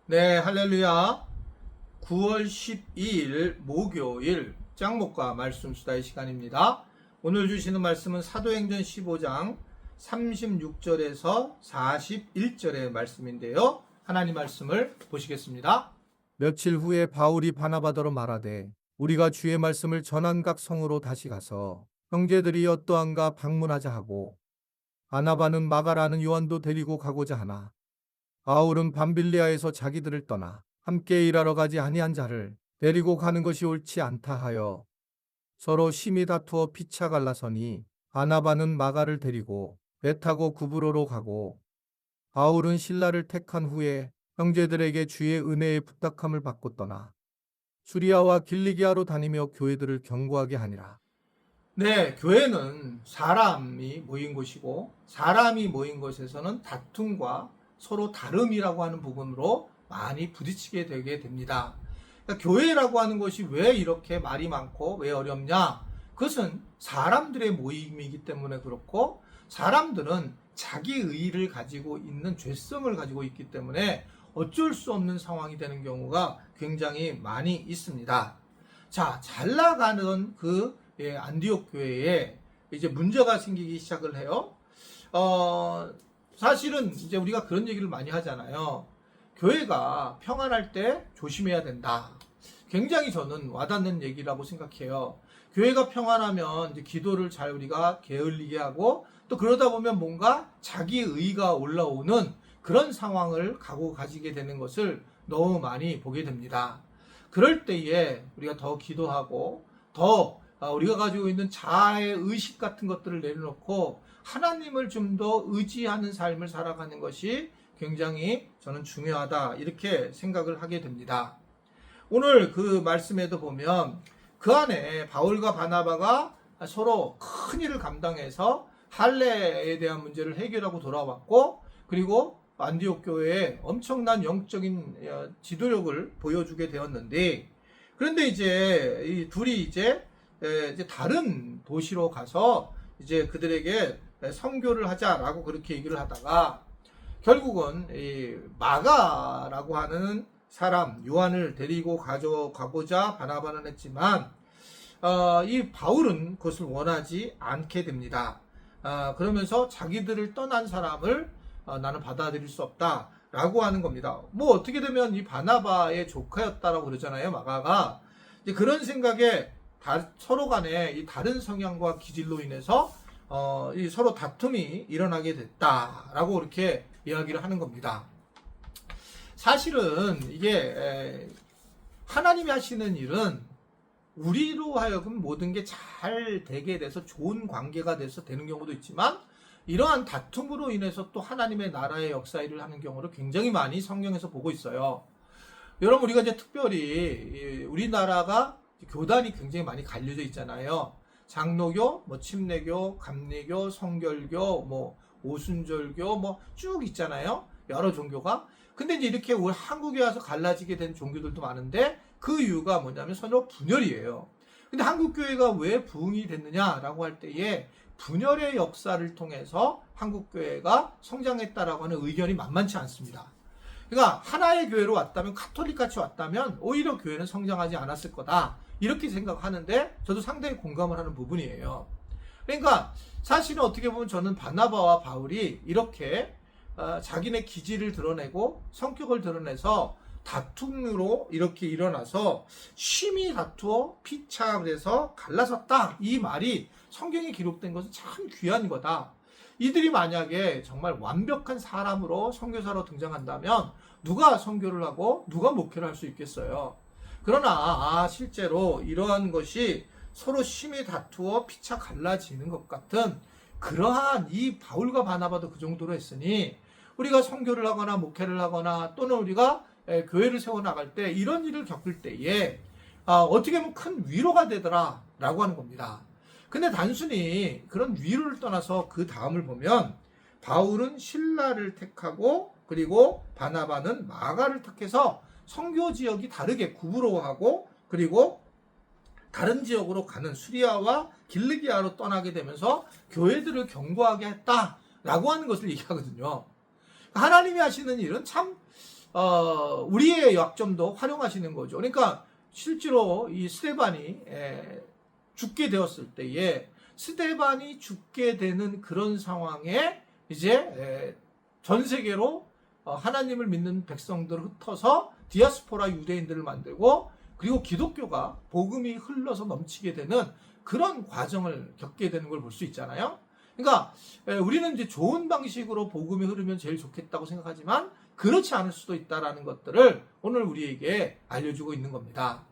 네, 할렐루야. 9월 12일 목요일 짱목과 말씀 수다의 시간입니다. 오늘 주시는 말씀은 사도행전 15장 36절에서 41절의 말씀인데요. 하나님 말씀을 보시겠습니다. 며칠 후에 바울이 바나바더로 말하되 우리가 주의 말씀을 전한 각 성으로 다시 가서 형제들이 어떠한가 방문하자 하고 바나바는 마가라는 요한도 데리고 가고자 하나 바울은 밤빌리아에서 자기들을 떠나 함께 일하러 가지 아니한 자를 데리고 가는 것이 옳지 않다 하여 서로 심히 다투어 피차 갈라서니 바나바는 마가를 데리고 배 타고 구브로로 가고 바울은 실라를 택한 후에 형제들에게 주의 은혜의 부탁함을 받고 떠나 수리아와 길리기아로 다니며 교회들을 경고하게 하니라. 네, 교회는 사람이 모인 곳이고 사람이 모인 곳에서는 다툼과 서로 다름이라고 하는 부분으로 많이 부딪히게 되게 됩니다. 그러니까 교회라고 하는 것이 왜 이렇게 말이 많고 왜 어렵냐? 그것은 사람들의 모임이기 때문에 그렇고 사람들은 자기 의의를 가지고 있는 죄성을 가지고 있기 때문에 어쩔 수 없는 상황이 되는 경우가 굉장히 많이 있습니다. 자, 잘 나가는 안디옥 교회에 이제 문제가 생기기 시작을 해요. 사실은 이제 우리가 그런 얘기를 많이 하잖아요. 교회가 평안할 때 조심해야 된다. 굉장히 저는 와닿는 얘기라고 생각해요. 교회가 평안하면 이제 기도를 잘 우리가 게을리게 하고 또 그러다 보면 뭔가 자기 의가 올라오는 그런 상황을 가지게 되는 것을 너무 많이 보게 됩니다. 그럴 때에 우리가 더 기도하고 더 우리가 가지고 있는 자아의 의식 같은 것들을 내려놓고 하나님을 좀 더 의지하는 삶을 살아가는 것이 굉장히 저는 중요하다 이렇게 생각을 하게 됩니다. 오늘 그 말씀에도 보면 그 안에 바울과 바나바가 서로 큰 일을 감당해서 할례에 대한 문제를 해결하고 돌아왔고 그리고 안디옥 교회에 엄청난 영적인 지도력을 보여주게 되었는데 그런데 이제 이 둘이 이제 다른 도시로 가서 이제 그들에게 선교를 하자라고 그렇게 얘기를 하다가 결국은 이 마가라고 하는 사람 요한을 데리고 가고자 바나바는 했지만 이 바울은 그것을 원하지 않게 됩니다. 그러면서 자기들을 떠난 사람을 나는 받아들일 수 없다라고 하는 겁니다. 뭐 어떻게 되면 이 바나바의 조카였다라고 그러잖아요. 마가가 이제 그런 생각에 서로 간에 이 다른 성향과 기질로 인해서 이 서로 다툼이 일어나게 됐다라고 이렇게 이야기를 하는 겁니다. 사실은 이게 하나님이 하시는 일은 우리로 하여금 모든 게 잘 되게 돼서 좋은 관계가 돼서 되는 경우도 있지만 이러한 다툼으로 인해서 또 하나님의 나라의 역사 일을 하는 경우를 굉장히 많이 성경에서 보고 있어요. 여러분 우리가 이제 특별히 우리나라가 교단이 굉장히 많이 갈려져 있잖아요. 장로교, 뭐 침례교, 감리교, 성결교, 뭐 오순절교, 뭐 쭉 있잖아요. 여러 종교가. 근데 이제 이렇게 우리 한국에 와서 갈라지게 된 종교들도 많은데 그 이유가 뭐냐면 서로 분열이에요. 근데 한국 교회가 왜 부흥이 됐느냐라고 할 때에 분열의 역사를 통해서 한국 교회가 성장했다라고 하는 의견이 만만치 않습니다. 그러니까 하나의 교회로 왔다면 카톨릭 같이 왔다면 오히려 교회는 성장하지 않았을 거다. 이렇게 생각하는데 저도 상당히 공감을 하는 부분이에요. 그러니까 사실은 어떻게 보면 저는 바나바와 바울이 이렇게 자기네 기질을 드러내고 성격을 드러내서 다툼으로 이렇게 일어나서 심히 다투어 피차돼서 갈라섰다. 이 말이 성경에 기록된 것은 참 귀한 거다. 이들이 만약에 정말 완벽한 사람으로 선교사로 등장한다면 누가 선교를 하고 누가 목회를 할 수 있겠어요. 그러나 실제로 이러한 것이 서로 심히 다투어 피차 갈라지는 것 같은 그러한 이 바울과 바나바도 그 정도로 했으니 우리가 선교를 하거나 목회를 하거나 또는 우리가 교회를 세워나갈 때 이런 일을 겪을 때에 어떻게 보면 큰 위로가 되더라 라고 하는 겁니다. 근데 단순히 그런 위로를 떠나서 그 다음을 보면 바울은 실라를 택하고 그리고 바나바는 마가를 택해서 선교 지역이 다르게 구브로하고 그리고 다른 지역으로 가는 수리아와 길리기아로 떠나게 되면서 교회들을 경고하게 했다라고 하는 것을 얘기하거든요. 하나님이 하시는 일은 참 우리의 약점도 활용하시는 거죠. 그러니까 실제로 이 스데반이 죽게 되었을 때에 스데반이 죽게 되는 그런 상황에 이제 전 세계로 하나님을 믿는 백성들을 흩어서 디아스포라 유대인들을 만들고 그리고 기독교가 복음이 흘러서 넘치게 되는 그런 과정을 겪게 되는 걸 볼 수 있잖아요. 그러니까 우리는 이제 좋은 방식으로 복음이 흐르면 제일 좋겠다고 생각하지만 그렇지 않을 수도 있다라는 것들을 오늘 우리에게 알려주고 있는 겁니다.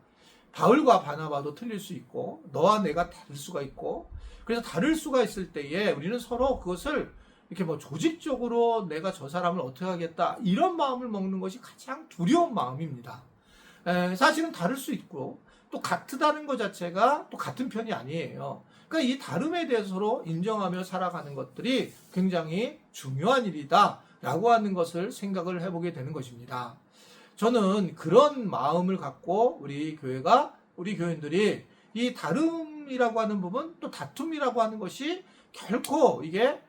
바울과 바나바도 틀릴 수 있고 너와 내가 다를 수가 있고 그래서 다를 수가 있을 때에 우리는 서로 그것을 이렇게 뭐 조직적으로 내가 저 사람을 어떻게 하겠다 이런 마음을 먹는 것이 가장 두려운 마음입니다. 사실은 다를 수 있고 또 같다는 것 자체가 또 같은 편이 아니에요. 그러니까 이 다름에 대해서 서로 인정하며 살아가는 것들이 굉장히 중요한 일이다 라고 하는 것을 생각을 해보게 되는 것입니다. 저는 그런 마음을 갖고 우리 교회가 우리 교인들이 이 다름이라고 하는 부분 또 다툼이라고 하는 것이 결코 이게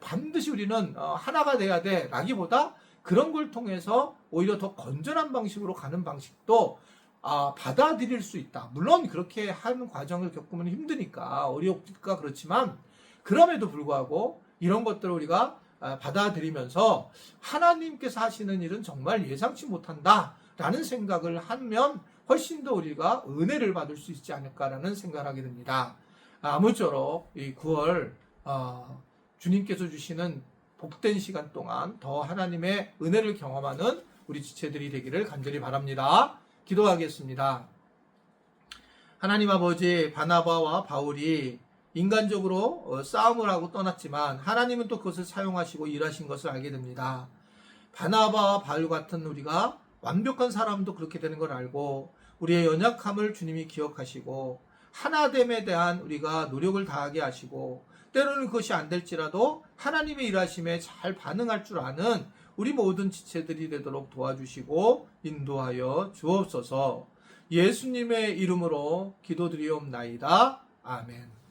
반드시 우리는 하나가 돼야 돼 라기보다 그런 걸 통해서 오히려 더 건전한 방식으로 가는 방식도 받아들일 수 있다. 물론 그렇게 하는 과정을 겪으면 힘드니까 어렵니까 그렇지만 그럼에도 불구하고 이런 것들을 우리가 받아들이면서 하나님께서 하시는 일은 정말 예상치 못한다라는 생각을 하면 훨씬 더 우리가 은혜를 받을 수 있지 않을까라는 생각을 하게 됩니다. 아무쪼록 이 9월 주님께서 주시는 복된 시간 동안 더 하나님의 은혜를 경험하는 우리 지체들이 되기를 간절히 바랍니다. 기도하겠습니다. 하나님 아버지, 바나바와 바울이 인간적으로 싸움을 하고 떠났지만 하나님은 또 그것을 사용하시고 일하신 것을 알게 됩니다. 바나바와 바울 같은 우리가 완벽한 사람도 그렇게 되는 걸 알고 우리의 연약함을 주님이 기억하시고 하나됨에 대한 우리가 노력을 다하게 하시고 때로는 그것이 안 될지라도 하나님의 일하심에 잘 반응할 줄 아는 우리 모든 지체들이 되도록 도와주시고 인도하여 주옵소서. 예수님의 이름으로 기도드리옵나이다. 아멘.